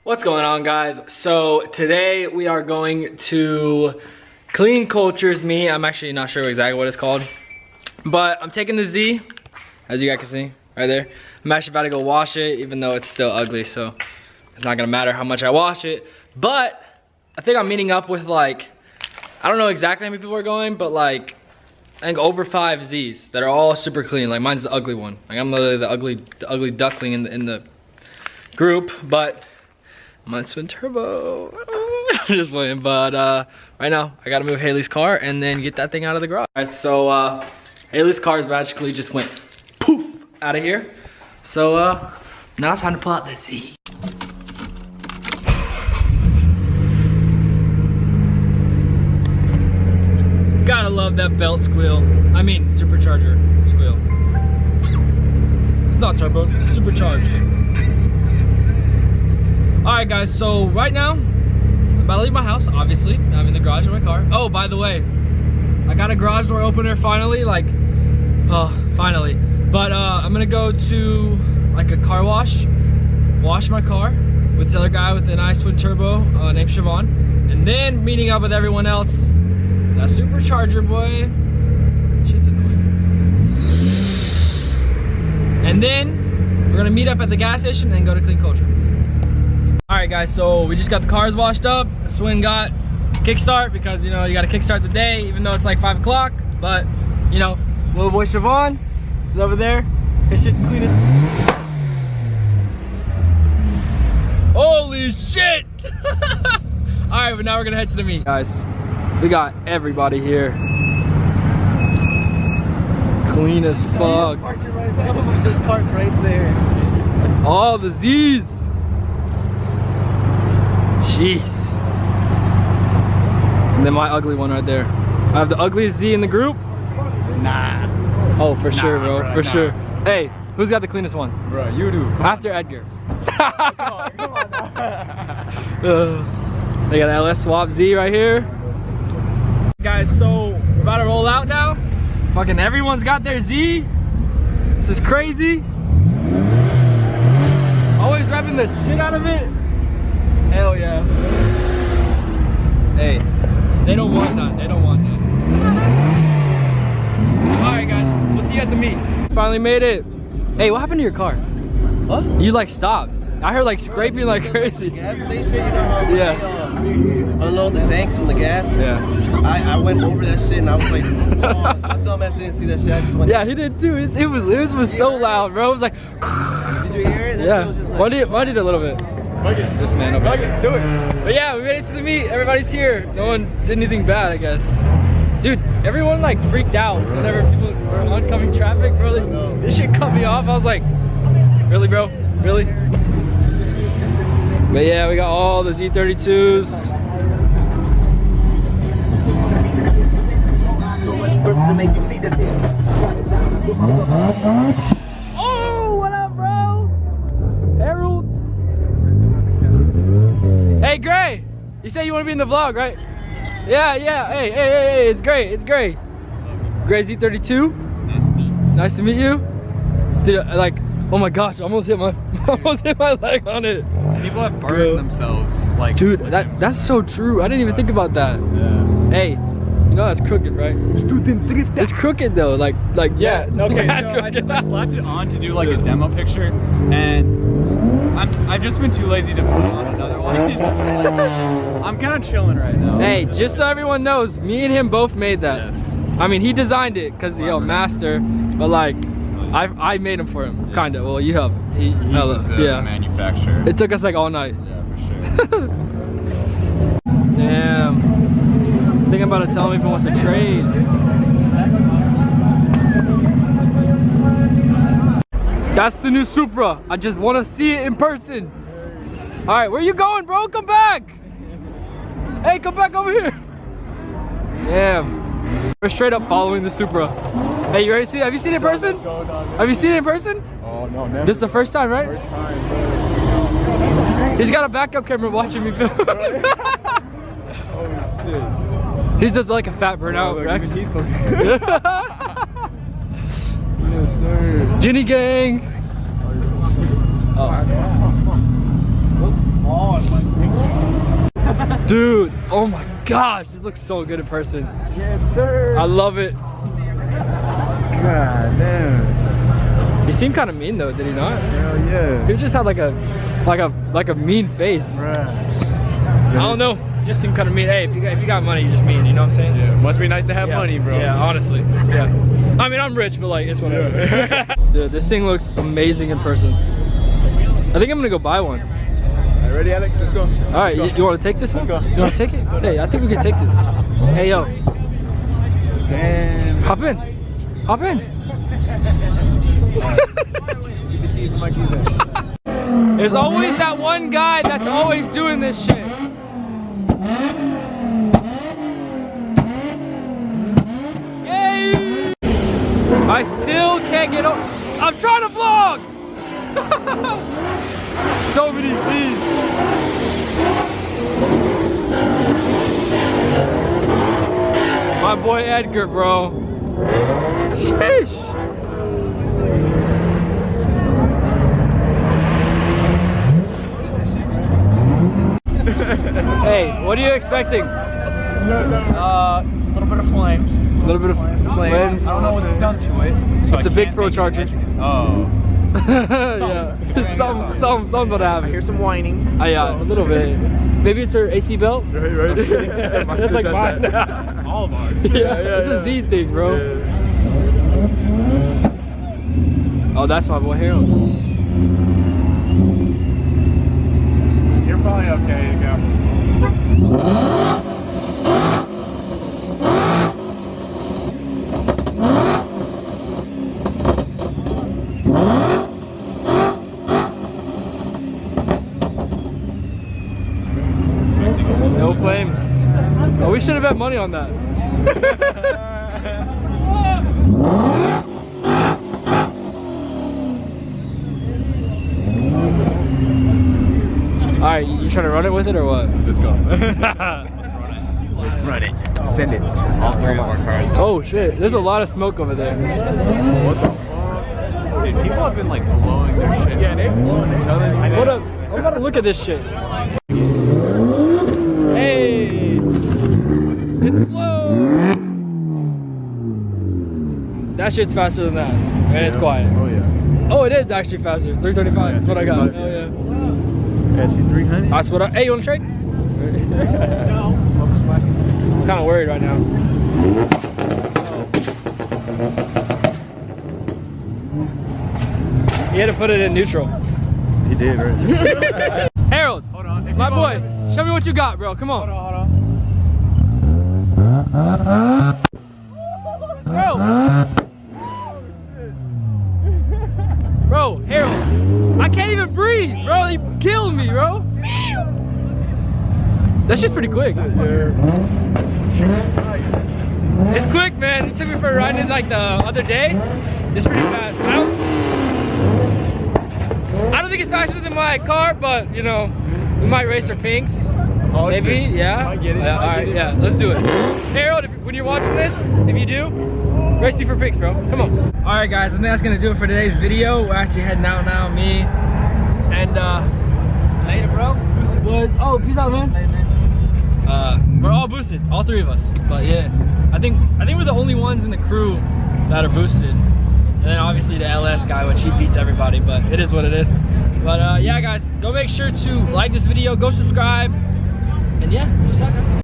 What's going on, guys? So today we are going to Clean Culture's me. I'm actually not sure exactly what it's called, but I'm taking the Z, as you guys can see right there. I'm actually about to go wash it, even though it's still ugly, so it's not gonna matter how much I wash it. But I think I'm meeting up with like, I don't know exactly how many people are going, but like I think over 5 Zs that are all super clean. Like mine's the ugly one. Like I'm literally the ugly duckling in the group, but mine's twin turbo. I'm just playing, but right now I gotta move Haley's car and then get that thing out of the garage. Alright, so Haley's car magically just went poof out of here. So now it's time to pull out the Z. Gotta love that belt squeal. I mean supercharger squeal. It's not turbo, it's supercharged. Alright guys, so right now, I'm about to leave my house, obviously. I'm in the garage of my car. Oh, by the way, I got a garage door opener finally, like, oh, finally. But I'm gonna go to like a car wash my car with this other guy with a nice twin turbo named Siobhan. And then meeting up with everyone else. That supercharger boy, shit's annoying. And then we're gonna meet up at the gas station and go to Clean Culture. Alright guys, so we just got the cars washed up. Swin got kickstart because you know you gotta kickstart the day even though it's like 5 o'clock. But you know, little boy Siobhan is over there. His shit's clean as. Holy shit! Alright, but now we're gonna head to the meet. Guys, we got everybody here. Clean as fuck. Just parked right there. All the Z's. Jeez. And then my ugly one right there. I have the ugliest Z in the group. Nah. Oh, for sure, bro. For nah. sure. Hey, who's got the cleanest one? Bro, you do. After Edgar. Come on now. They got LS Swap Z right here. Guys, so we're about to roll out now. Fucking everyone's got their Z. This is crazy. Always revving the shit out of it. Hell yeah. Hey, they don't want that. They don't want that. Alright guys, we'll see you at the meet. Finally made it. Hey, what happened to your car? What? You like stopped. I heard like scraping like crazy. Gas station, you know how Yeah. they unload the tanks from the gas? Yeah. I went over that shit and I was like, oh, my dumbass didn't see that shit. I just went. Yeah, he did too. It was so loud, bro. It was like. Did you hear it? That Yeah. shit was just like, Why did a little bit? This man over here. do it. But yeah, we made it to the meet. Everybody's here. No one did anything bad, I guess. Dude, everyone like freaked out whenever people were oncoming traffic, bro. This shit cut me off. I was like, really, bro? Really? But yeah, we got all the Z32s. Oh, what up, bro? Harold. Hey, Gray. You said you want to be in the vlog, right? Yeah. Hey, it's great. It's great. Gray Z32. Nice to meet you. Dude, like, oh my gosh, I almost hit my leg on it. People have burned themselves, like. Dude, that's so true. I didn't even think about that. Yeah. Hey, you know that's crooked, right? It's crooked though, like Yeah. Okay. So I slapped it on to do like a demo picture, and I've just been too lazy to put on another one. I'm kind of chilling right now. Hey, just so everyone knows, me and him both made that. Yes. I mean, he designed it because master, but like, I made him for him, kinda. Well, you helped. He was the manufacturer. It took us like all night. Yeah, for sure. Damn. I think I'm about to tell him if he wants to trade. That's the new Supra. I just want to see it in person. All right, where you going, bro? Come back. Hey, come back over here. Damn. We're straight up following the Supra. Hey, you ready to see it? Have you seen it in person? Have you seen it in person? Oh no, never. This is the first time, right? First time. He's got a backup camera watching me film. Oh shit. He's just like a fat burnout, Rex. Jenny gang. Oh. Dude, oh my gosh, this looks so good in person. Yes, sir. I love it. God damn. He seemed kind of mean though, did he not? Hell yeah. He just had like a mean face. Bruh. I don't know. Just seemed kind of mean. Hey, if you got money, you're just mean. You know what I'm saying? Yeah. Must be nice to have money, bro. Yeah, honestly. Yeah. I mean, I'm rich, but like, it's whatever. Dude, this thing looks amazing in person. I think I'm gonna go buy one. Right, ready, Alex? Let's go. All right, you want to take this one? Let's go. You want to take it? Hey, I think we can take this. Hey, yo. Damn. Hop in. Hop in. Get the keys, my keys at. There's always that one guy that's always doing this shit. Yay! I still can't get over. I'm trying to vlog! So many Z's. My boy Edgar, bro. Sheesh. Hey, what are you expecting? A little bit of flames. A little bit of some flames. I don't know what's done to it. So It's a big Pro Charger. Oh. Yeah, something's gonna happen. I hear some whining. Yeah, a little bit. Maybe it's her AC belt. Right. It's like mine. All of ours. Yeah, it's a Z thing, bro. Yeah. Oh, that's my boy Harold. You're probably okay to go. No flames. Oh, we should have bet money on that. All right, you trying to run it with it or what? Let's go. Run it. Send it. All three of our cars. Oh shit, there's a lot of smoke over there. What the fuck? Dude, people have been like blowing their shit. Yeah, they blowing each other. What up? I'm about to look at this shit. Hey, it's slow. That shit's faster than that, and it's quiet. Oh yeah. Oh, it is actually faster. It's 335. That's what I got. Oh yeah. SC300. That's what I. Hey, you wanna trade? I'm kind of worried right now. He had to put it in neutral. He did, right? Harold, Hold on. my boy, show me what you got, bro. Come on. Hold on. Bro, Harold, I can't even breathe, bro. He killed me, bro. That shit's pretty quick. It's quick, man. It took me for a ride in like the other day. It's pretty fast. I don't think it's faster than my car, but you know, we might race our pinks. Oh, Maybe, shit. yeah. I get it. All right, yeah. Let's do it. Harold, when you're watching this, if you do, race you for pinks, bro. Come on. All right, guys. I think that's gonna do it for today's video. We're actually heading out now, me and later, bro. Oh, peace out, man. We're all boosted, all three of us. But yeah, I think we're the only ones in the crew that are boosted. And then obviously the LS guy, which he beats everybody, but it is what it is. But yeah, guys, go make sure to like this video, go subscribe,